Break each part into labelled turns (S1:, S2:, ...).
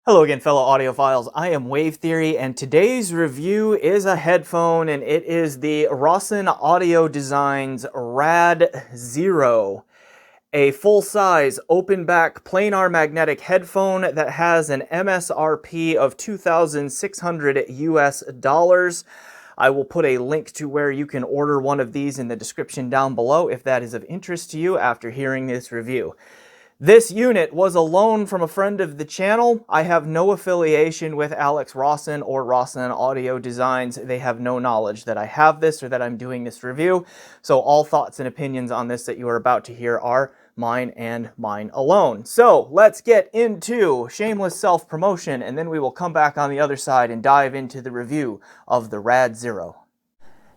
S1: Hello again, fellow audiophiles. I am Wave Theory, and today's review is a headphone, and it is the Rosson Audio Designs RAD-0, a full-size, open-back, planar magnetic headphone that has an MSRP of $2,600 US. I will put a link to where you can order one of these in the description down below if that is of interest to you after hearing this review. This unit was a loan from a friend of the channel. I have no affiliation with Alex Rosson or Rosson Audio Designs. They have no knowledge that I have this or that I'm doing this review. So all thoughts and opinions on this that you are about to hear are mine and mine alone. So let's get into shameless self-promotion, and then we will come back on the other side and dive into the review of the RAD-0.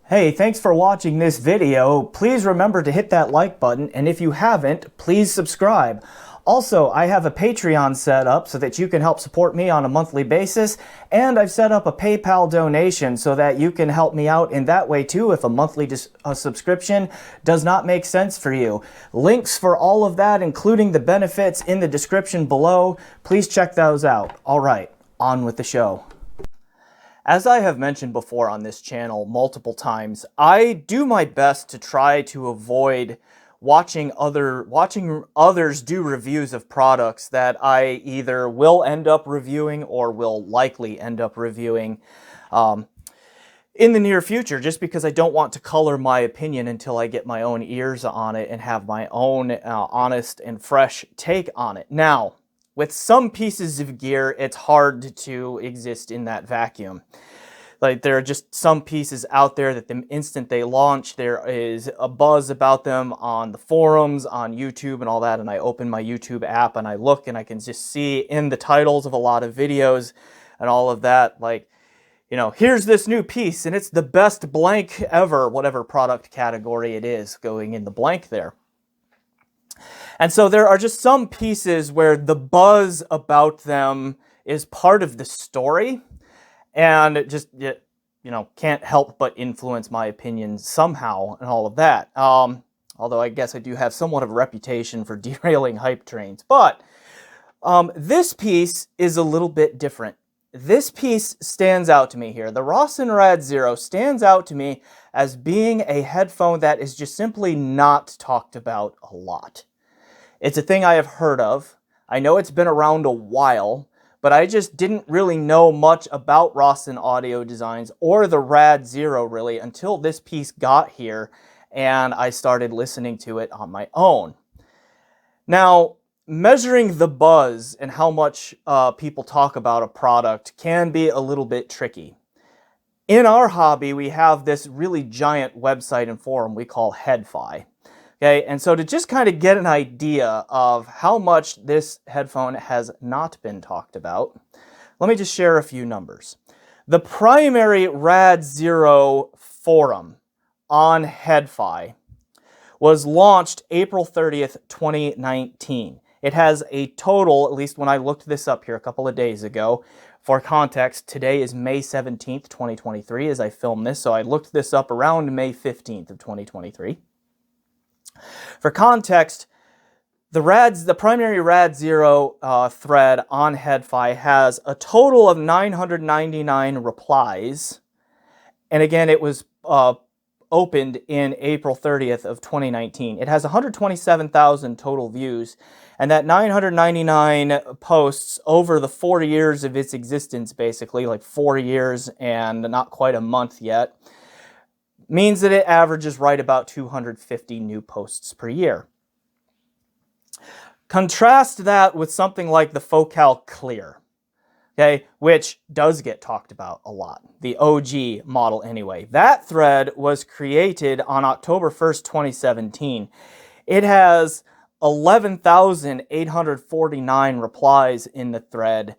S1: Hey, thanks for watching this video. Please remember to hit that like button, and if you haven't, please subscribe. Also, I have a Patreon set up so that you can help support me on a monthly basis, and I've set up a PayPal donation so that you can help me out in that way too if a monthly subscription does not make sense for you. Links for all of that, including the benefits, in the description below. Please check those out. All right, on with the show. As I have mentioned before on this channel multiple times, I do my best to try to avoid watching others do reviews of products that I either will end up reviewing or will likely end up reviewing in the near future, just because I don't want to color my opinion until I get my own ears on it and have my own honest and fresh take on it. Now, with some pieces of gear, it's hard to exist in that vacuum. Like, there are just some pieces out there that the instant they launch, there is a buzz about them on the forums, on YouTube and all that, and I open my YouTube app and I look and I can just see in the titles of a lot of videos and all of that, like, you know, here's this new piece and it's the best blank ever, whatever product category it is going in the blank there. And so there are just some pieces where the buzz about them is part of the story, and it just, you know, can't help but influence my opinion somehow and all of that. Although I guess I do have somewhat of a reputation for derailing hype trains. But this piece is a little bit different. This piece stands out to me here. The Rosson RAD-0 stands out to me as being a headphone that is just simply not talked about a lot. It's a thing I have heard of. I know it's been around a while, but I just didn't really know much about Rosson Audio Designs or the RAD-0 really until this piece got here and I started listening to it on my own. Now, measuring the buzz and how much people talk about a product can be a little bit tricky. In our hobby, we have this really giant website and forum we call Headphone. Okay, and so to just kind of get an idea of how much this headphone has not been talked about, let me just share a few numbers. The primary RAD-0 forum on Headphone was launched April 30th, 2019. It has a total, at least when I looked this up here a couple of days ago, for context, today is May 17th, 2023 as I film this, so I looked this up around May 15th of 2023. For context, the primary RAD-0 thread on Headphone has a total of 999 replies, and again, it was opened in April 30th of 2019. It has 127,000 total views, and that 999 posts over the 4 years of its existence, basically, like 4 years and not quite a month yet, means that it averages right about 250 new posts per year. Contrast that with something like the Focal Clear, okay, which does get talked about a lot. The OG model anyway. That thread was created on October 1st, 2017. It has 11,849 replies in the thread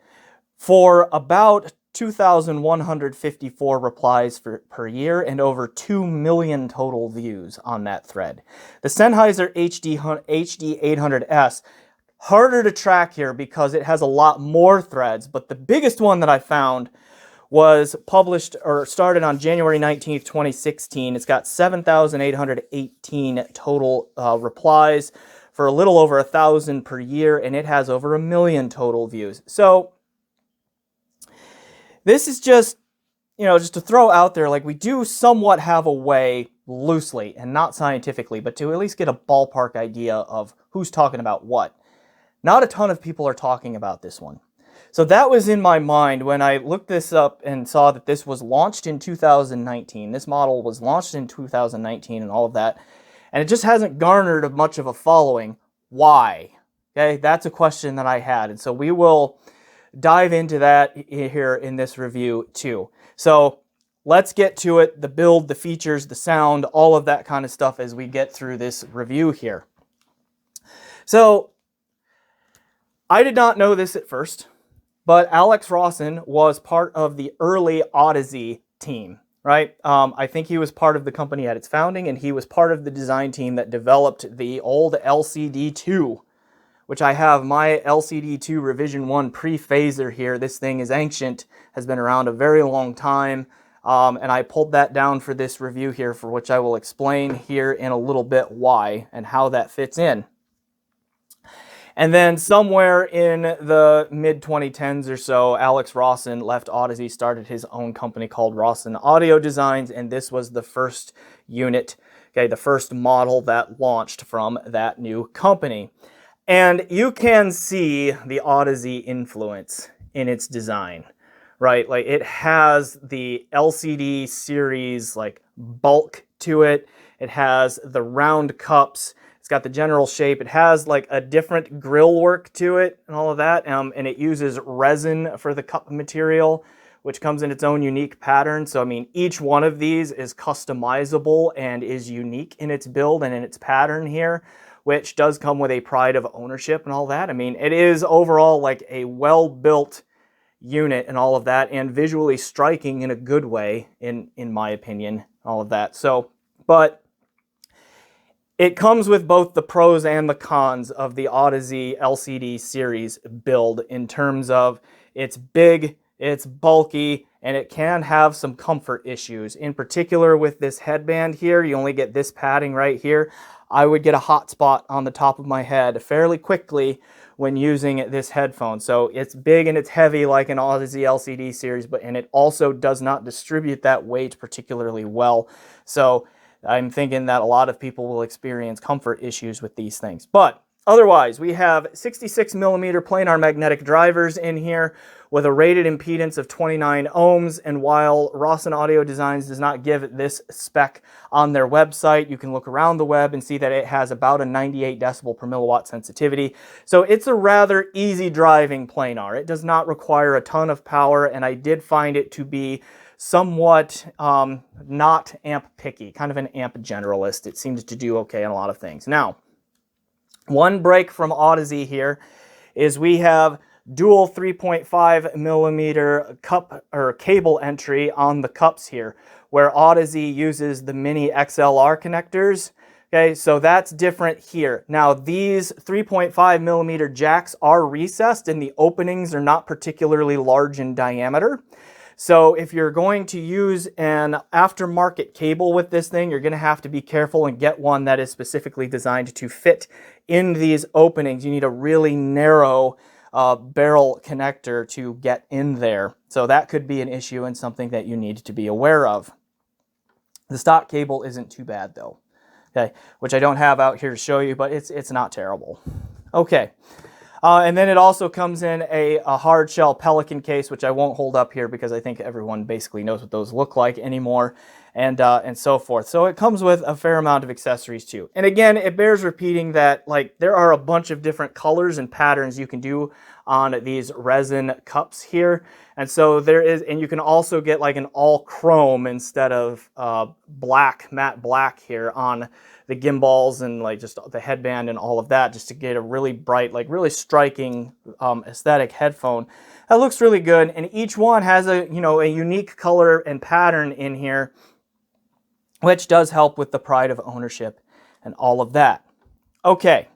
S1: for about 2,154 replies per year and over 2 million total views on that thread. The Sennheiser HD800S, harder to track here because it has a lot more threads, but the biggest one that I found was published or started on January 19th, 2016. It's got 7,818 total replies for a little over 1,000 per year, and it has over 1 million total views. So this is just, just to throw out there, like, we do somewhat have a way, loosely and not scientifically, but to at least get a ballpark idea of who's talking about what. Not a ton of people are talking about this one. So that was in my mind when I looked this up and saw that this was launched in 2019. This model was launched in 2019 and all of that. And it just hasn't garnered much of a following. Why? Okay, that's a question that I had. And so we will dive into that here in this review too. So let's get to it, the build, the features, the sound, all of that kind of stuff as we get through this review here. So I did not know this at first, but Alex Rosson was part of the early Audeze team, right? I think he was part of the company at its founding, and he was part of the design team that developed the old LCD2, which I have my LCD2 Revision 1 pre-phaser here. This thing is ancient, has been around a very long time, and I pulled that down for this review here, for which I will explain here in a little bit why and how that fits in. And then somewhere in the mid-2010s or so, Alex Rosson left Audeze, started his own company called Rosson Audio Designs, and this was the first unit, okay, the first model that launched from that new company. And you can see the Audeze influence in its design, right? Like, it has the LCD series, like, bulk to it. It has the round cups. It's got the general shape. It has like a different grill work to it and all of that. And it uses resin for the cup material, which comes in its own unique pattern. So, I mean, each one of these is customizable and is unique in its build and in its pattern here, which does come with a pride of ownership and all that. I mean, it is overall like a well-built unit and all of that, and visually striking in a good way, in my opinion, all of that. So, but it comes with both the pros and the cons of the Audeze LCD series build in terms of it's big, it's bulky, and it can have some comfort issues. In particular with this headband here, you only get this padding right here. I would get a hot spot on the top of my head fairly quickly when using this headphone. So it's big and it's heavy like an Audeze LCD series, and it also does not distribute that weight particularly well. So I'm thinking that a lot of people will experience comfort issues with these things. But otherwise, we have 66mm planar magnetic drivers in here with a rated impedance of 29 ohms. And while Rosson Audio Designs does not give this spec on their website, you can look around the web and see that it has about a 98 decibel per milliwatt sensitivity. So it's a rather easy driving planar. It does not require a ton of power, and I did find it to be somewhat not amp picky, kind of an amp generalist. It seems to do okay on a lot of things. Now, one break from Audeze here is we have dual 3.5mm cup or cable entry on the cups here, where Audeze uses the mini XLR connectors. Okay, so that's different here. Now, these 3.5mm jacks are recessed and the openings are not particularly large in diameter. So if you're going to use an aftermarket cable with this thing, you're going to have to be careful and get one that is specifically designed to fit in these openings. You need a really narrow barrel connector to get in there. So that could be an issue and something that you need to be aware of. The stock cable isn't too bad though, okay, which I don't have out here to show you, but it's not terrible. Okay. And then it also comes in a hard shell Pelican case, which I won't hold up here because I think everyone basically knows what those look like anymore, and so forth. So it comes with a fair amount of accessories too. And again, it bears repeating that like there are a bunch of different colors and patterns you can do on these resin cups here. And so there is, and you can also get like an all chrome instead of black, matte black here on the gimbals and like just the headband and all of that, just to get a really bright, like really striking aesthetic headphone. That looks really good, and each one has a, a unique color and pattern in here, which does help with the pride of ownership and all of that. Okay,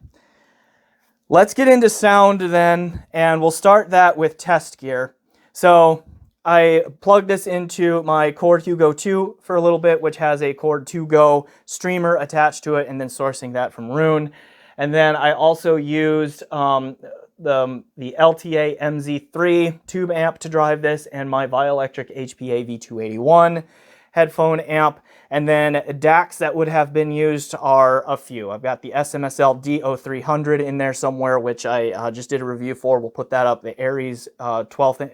S1: let's get into sound then, and we'll start that with test gear. So I plugged this into my Cord Hugo 2 for a little bit, which has a Cord 2 Go streamer attached to it, and then sourcing that from Rune. And then I also used the LTA MZ3 tube amp to drive this, and my Bioelectric HPA V281 headphone amp. And then DACs that would have been used are a few. I've got the SMSL D0300 in there somewhere, which I just did a review for. We'll put that up. The Aries 12th,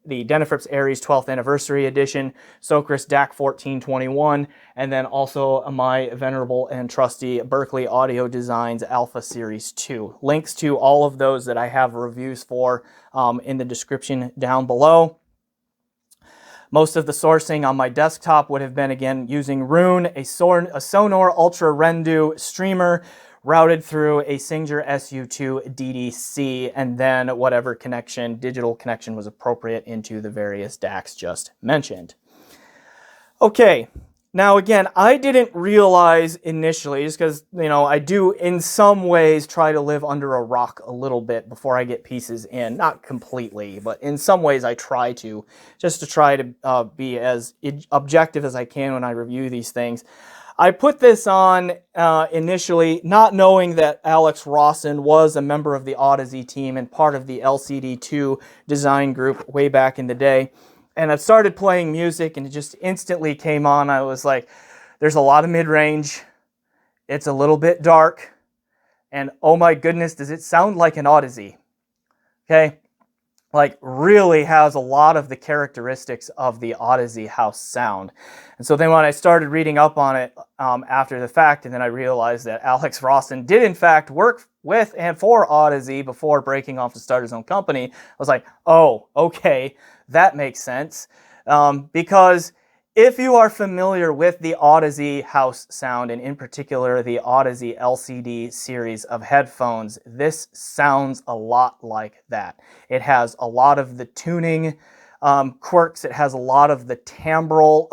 S1: the Denafrips Aries 12th Anniversary Edition, Socris DAC 1421, and then also my venerable and trusty Berkeley Audio Designs Alpha Series 2. Links to all of those that I have reviews for in the description down below. Most of the sourcing on my desktop would have been, again, using Rune, a Sonor Ultra Rendu streamer, routed through a Singer SU2 DDC, and then whatever connection, digital connection, was appropriate into the various DACs just mentioned. Okay, now again, I didn't realize initially, just because, you know, I do in some ways try to live under a rock a little bit before I get pieces in. Not completely, but in some ways I try to, just to try to be as objective as I can when I review these things. I put this on initially not knowing that Alex Rosson was a member of the Audeze team and part of the LCD2 design group way back in the day. And I started playing music and it just instantly came on. I was like, there's a lot of mid-range. It's a little bit dark. And oh my goodness, does it sound like an Audeze? Okay? Like, really has a lot of the characteristics of the Audeze house sound. And so then when I started reading up on it after the fact, and then I realized that Alex Rosson did in fact work with and for Audeze before breaking off to start his own company, I was like, oh, okay, that makes sense. Because if you are familiar with the Audeze house sound, and in particular the Audeze LCD series of headphones, this sounds a lot like that. It has a lot of the tuning quirks. It has a lot of the timbral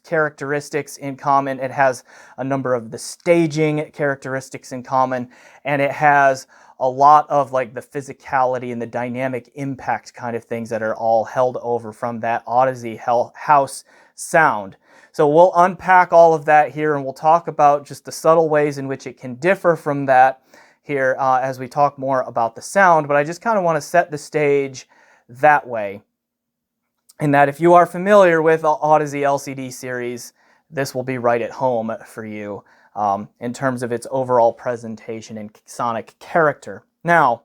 S1: characteristics in common. It has a number of the staging characteristics in common, and it has a lot of like the physicality and the dynamic impact kind of things that are all held over from that Audeze house sound. So we'll unpack all of that here, and we'll talk about just the subtle ways in which it can differ from that here as we talk more about the sound. But I just kind of want to set the stage that way, in that if you are familiar with the Audeze LCD series, this will be right at home for you in terms of its overall presentation and sonic character. Now,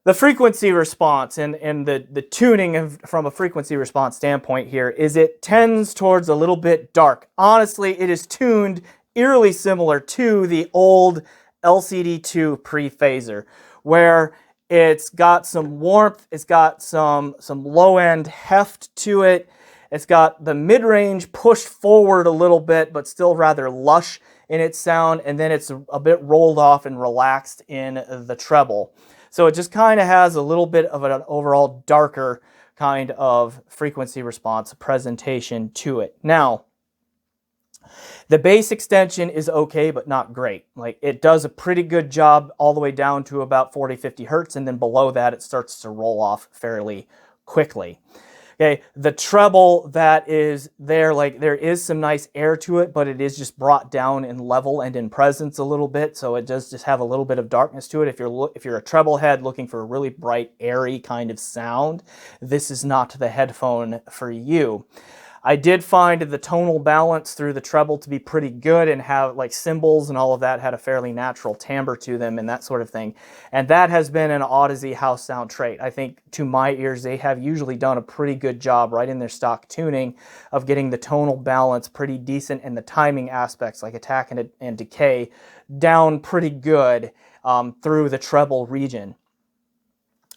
S1: the frequency response and the tuning from a frequency response standpoint here is it tends towards a little bit dark. Honestly, it is tuned eerily similar to the old LCD2 pre-phaser, where it's got some warmth, it's got some low-end heft to it, it's got the mid-range pushed forward a little bit, but still rather lush in its sound, and then it's a bit rolled off and relaxed in the treble. So it just kind of has a little bit of an overall darker kind of frequency response presentation to it. Now, the bass extension is okay, but not great. Like, it does a pretty good job all the way down to about 40-50 hertz, and then below that it starts to roll off fairly quickly. Okay, the treble that is there, like, there is some nice air to it, but it is just brought down in level and in presence a little bit, so it does just have a little bit of darkness to it. If you're a treble head looking for a really bright, airy kind of sound, this is not the headphone for you. I did find the tonal balance through the treble to be pretty good, and have like cymbals and all of that had a fairly natural timbre to them and that sort of thing. And that has been an Audeze house sound trait. I think to my ears, they have usually done a pretty good job right in their stock tuning of getting the tonal balance pretty decent, and the timing aspects like attack and decay down pretty good through the treble region.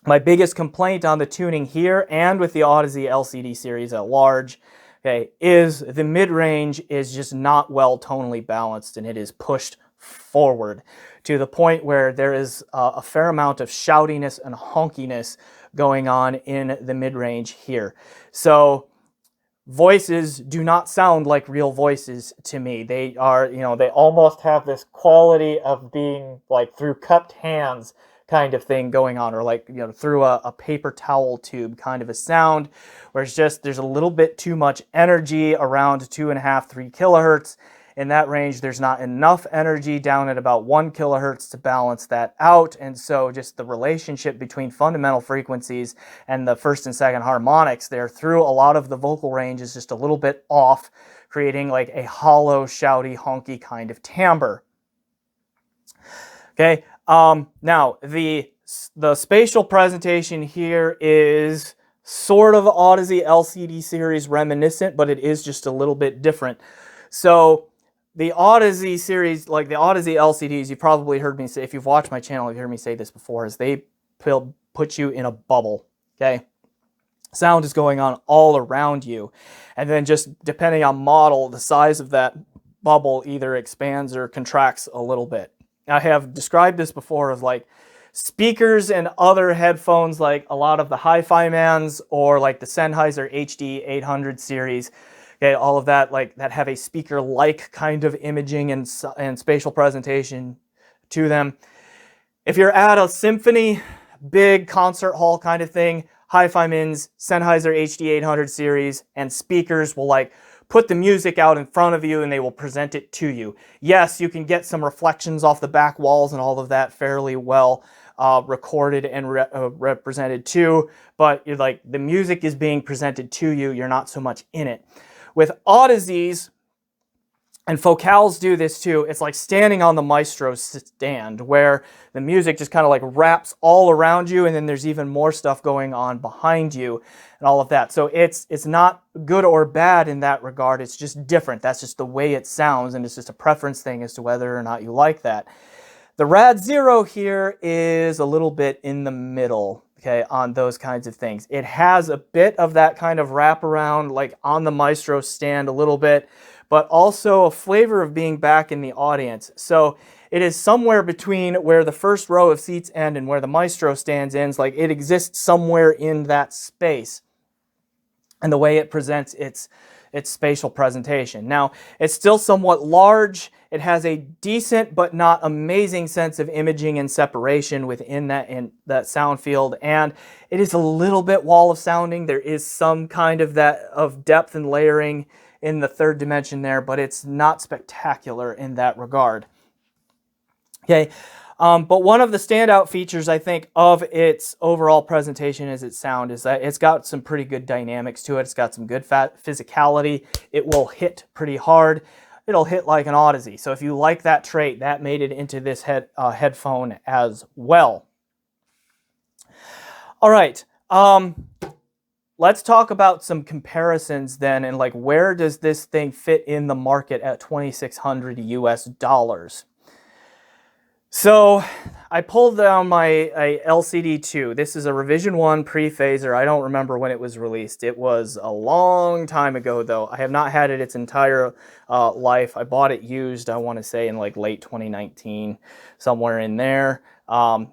S1: My biggest complaint on the tuning here and with the Audeze LCD series at large, okay, is the mid-range is just not well tonally balanced, and it is pushed forward to the point where there is a fair amount of shoutiness and honkiness going on in the mid-range here. So voices do not sound like real voices to me. They are, you know, they almost have this quality of being like through cupped hands kind of thing going on, or like, you know, through a paper towel tube kind of a sound, where it's just, there's a little bit too much energy around 2.5-3 kilohertz, in that range, there's not enough energy down at about 1 kilohertz to balance that out. And so just the relationship between fundamental frequencies and the first and second harmonics there through a lot of the vocal range is just a little bit off, creating like a hollow, shouty, honky kind of timbre. Okay, now the spatial presentation here is sort of Audeze LCD series reminiscent, but it is just a little bit different. So the Audeze series, like the Audeze LCDs, you probably heard me say, if you've watched my channel, you've heard me say this before, is they put you in a bubble, okay? Sound is going on all around you. And then just depending on model, the size of that bubble either expands or contracts a little bit. I have described this before as like speakers and other headphones, like a lot of the Hi-Fi Mans or like the Sennheiser HD 800 series, okay, all of that, like that have a speaker-like kind of imaging and spatial presentation to them. If you're at a symphony, big concert hall kind of thing, Hi-Fi Mans, Sennheiser HD 800 series, and speakers will like put the music out in front of you and they will present it to you. Yes, you can get some reflections off the back walls and all of that fairly well recorded and represented too, but you're like the music is being presented to you, you're not so much in it. With Audeze's, and Focals do this too, it's like standing on the maestro stand where the music just kind of like wraps all around you, and then there's even more stuff going on behind you and all of that. So it's not good or bad in that regard, it's just different. That's just the way it sounds, and it's just a preference thing as to whether or not you like that. The RAD-0 here is a little bit in the middle, okay, on those kinds of things. It has a bit of that kind of wraparound, like on the maestro stand a little bit, but also a flavor of being back in the audience. So it is somewhere between where the first row of seats end and where the maestro stands ends. Like it exists somewhere in that space, and the way it presents its spatial presentation. Now, it's still somewhat large. It has a decent but not amazing sense of imaging and separation within that sound field, and it is a little bit wall of sounding. There is some kind of depth and layering in the third dimension there, but it's not spectacular in that regard. Okay, but one of the standout features, I think, of its overall presentation as its sound is that it's got some pretty good dynamics to it. It's got some good physicality. It will hit pretty hard. It'll hit like an Audeze. So if you like that trait, that made it into this headphone as well. All right, let's talk about some comparisons then, and like where does this thing fit in the market at $2,600 US? So I pulled down my LCD2. This is a revision 1 pre-phaser. I don't remember when it was released. It was a long time ago though. I have not had it its entire life. I bought it used, I want to say in like late 2019, somewhere in there.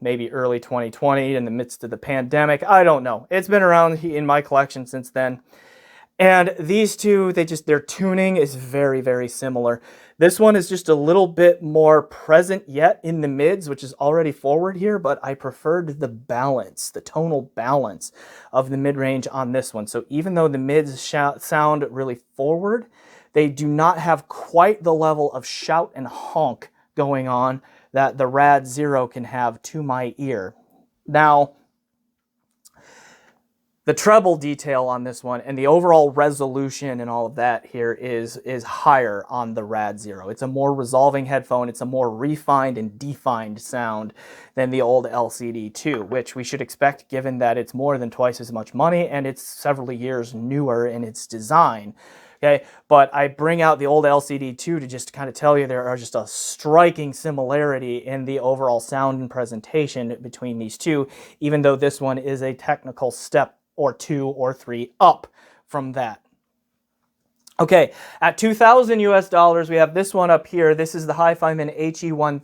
S1: Maybe early 2020 in the midst of the pandemic. I don't know. It's been around in my collection since then. And these two, their tuning is very, very similar. This one is just a little bit more present yet in the mids, which is already forward here, but I preferred the balance, the tonal balance of the mid-range on this one. So even though the mids sound really forward, they do not have quite the level of shout and honk going on that the RAD-0 can have to my ear. Now, the treble detail on this one and the overall resolution and all of that here is higher on the RAD-0. It's a more resolving headphone. It's a more refined and defined sound than the old LCD2, which we should expect given that it's more than twice as much money and it's several years newer in its design. Okay, but I bring out the old LCD2 to just kind of tell you there are just a striking similarity in the overall sound and presentation between these two, even though this one is a technical step or 2 or 3 up from that. Okay, at $2,000 US, we have this one up here. This is the Hi-Fi Man HE1000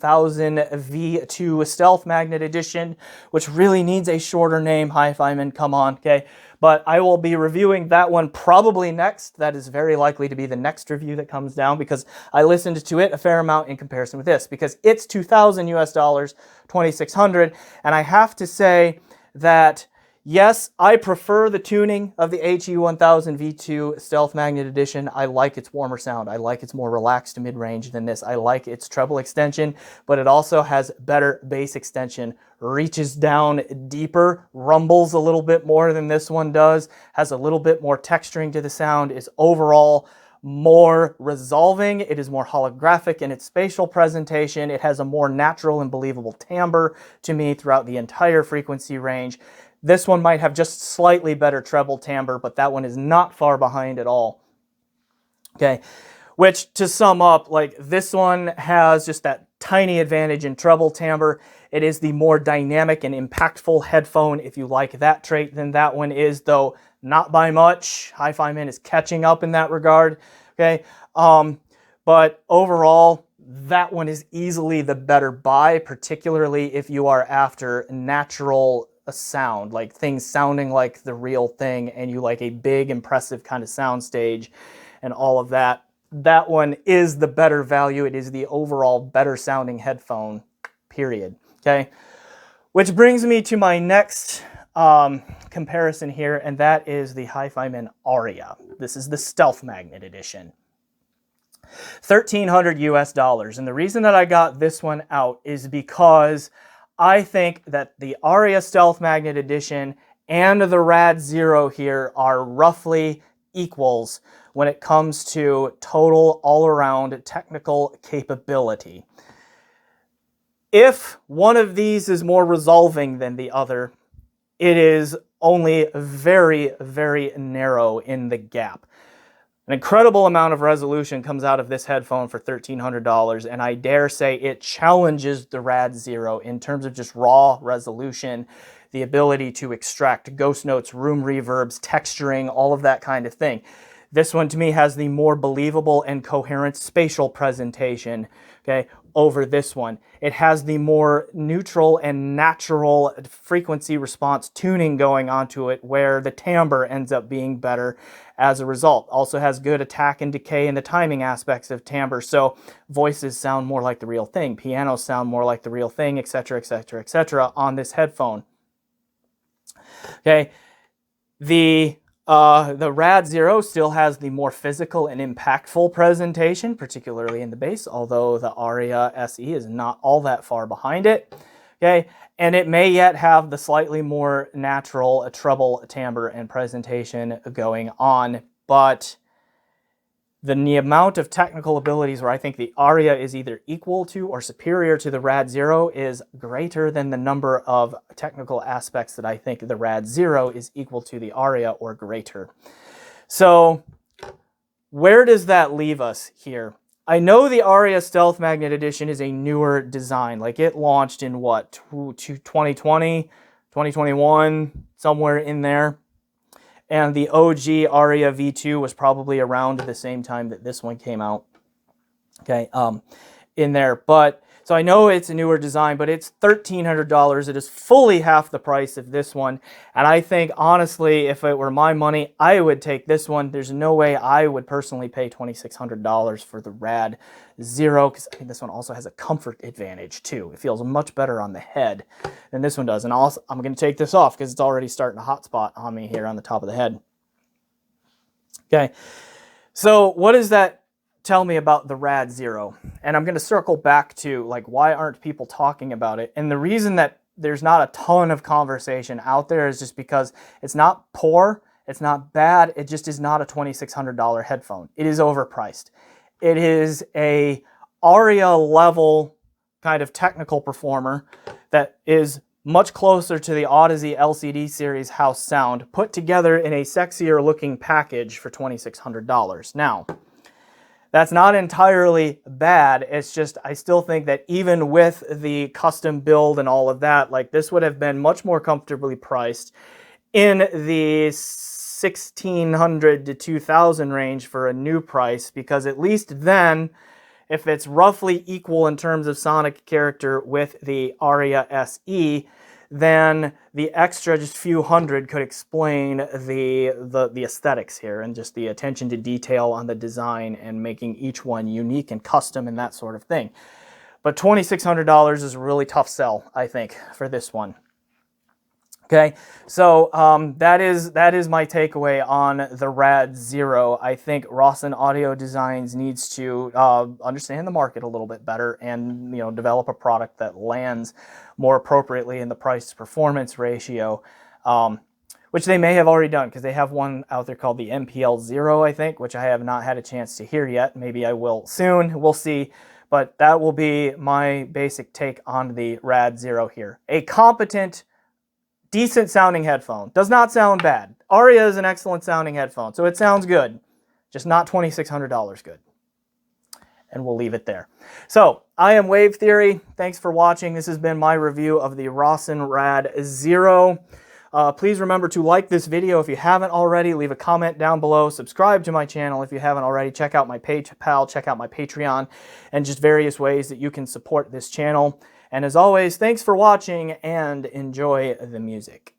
S1: V2 Stealth Magnet Edition, which really needs a shorter name. Hi-Fi Man, come on, okay? But I will be reviewing that one probably next. That is very likely to be the next review that comes down because I listened to it a fair amount in comparison with this because it's $2,000 US, $2,600, and I have to say that Yes, I prefer the tuning of the HE1000 V2 Stealth Magnet Edition. I like its warmer sound. I like its more relaxed mid-range than this. I like its treble extension, but it also has better bass extension, reaches down deeper, rumbles a little bit more than this one does, has a little bit more texturing to the sound, is overall more resolving. It is more holographic in its spatial presentation. It has a more natural and believable timbre to me throughout the entire frequency range. This one might have just slightly better treble timbre, but that one is not far behind at all. Okay, which to sum up, like this one has just that tiny advantage in treble timbre. It is the more dynamic and impactful headphone. If you like that trait, then that one is, though not by much. Hi-Fi Man is catching up in that regard. Okay, but overall, that one is easily the better buy, particularly if you are after natural sound, like things sounding like the real thing, and you like a big, impressive kind of sound stage and all of that. That one is the better value. It is the overall better sounding headphone, period. Okay, which brings me to my next comparison here, and that is the Hi-Fi Man Arya. This is the Stealth Magnet Edition. $1,300 US. And the reason that I got this one out is because I think that the Arya Stealth Magnet Edition and the RAD-0 here are roughly equals when it comes to total all-around technical capability. If one of these is more resolving than the other, it is only very, very narrow in the gap. An incredible amount of resolution comes out of this headphone for $1,300, and I dare say it challenges the RAD-0 in terms of just raw resolution, the ability to extract ghost notes, room reverbs, texturing, all of that kind of thing. This one to me has the more believable and coherent spatial presentation, okay, over this one. It has the more neutral and natural frequency response tuning going onto it, where the timbre ends up being better as a result. Also has good attack and decay in the timing aspects of timbre, so voices sound more like the real thing, pianos sound more like the real thing, etc., etc., etc. on this headphone. Okay, the RAD-0 still has the more physical and impactful presentation, particularly in the bass, although the Arya SE is not all that far behind it. Okay, and it may yet have the slightly more natural treble timbre and presentation going on, but the amount of technical abilities where I think the Arya is either equal to or superior to the RAD-0 is greater than the number of technical aspects that I think the RAD-0 is equal to the Arya or greater. So where does that leave us here? I know the Arya Stealth Magnet Edition is a newer design. Like it launched in what, 2020, 2021, somewhere in there. And the OG Arya V2 was probably around the same time that this one came out. Okay, in there. But so I know it's a newer design, but it's $1,300. It is fully half the price of this one. And I think, honestly, if it were my money, I would take this one. There's no way I would personally pay $2,600 for the RAD-0, because I think this one also has a comfort advantage, too. It feels much better on the head than this one does. And also, I'm going to take this off because it's already starting to hotspot on me here on the top of the head. Okay, so what does that tell me about the RAD-0? And I'm going to circle back to, like, why aren't people talking about it? And the reason that there's not a ton of conversation out there is just because it's not poor, it's not bad, it just is not a $2,600 headphone. It is overpriced. It is a Arya level kind of technical performer that is much closer to the Audeze LCD series house sound, put together in a sexier looking package for $2,600. Now, that's not entirely bad. It's just, I still think that even with the custom build and all of that, like this would have been much more comfortably priced in the $1,600 to $2,000 range for a new price, because at least then, if it's roughly equal in terms of sonic character with the Arya SE, then the extra just few hundred could explain the aesthetics here and just the attention to detail on the design and making each one unique and custom and that sort of thing. But $2,600 is a really tough sell, I think, for this one. Okay, so that is my takeaway on the RAD-0. I think Rosson Audio Designs needs to understand the market a little bit better, and develop a product that lands more appropriately in the price to performance ratio, which they may have already done, because they have one out there called the MPL-0, I think, which I have not had a chance to hear yet. Maybe I will soon. We'll see. But that will be my basic take on the RAD-0 here. A competent, decent sounding headphone. Does not sound bad. Arya is an excellent sounding headphone, so it sounds good. Just not $2,600 good. And we'll leave it there. So, I am Wave Theory. Thanks for watching. This has been my review of the Rosson RAD-0. Please remember to like this video if you haven't already. Leave a comment down below. Subscribe to my channel if you haven't already. Check out my PayPal. Check out my Patreon. And just various ways that you can support this channel. And as always, thanks for watching and enjoy the music.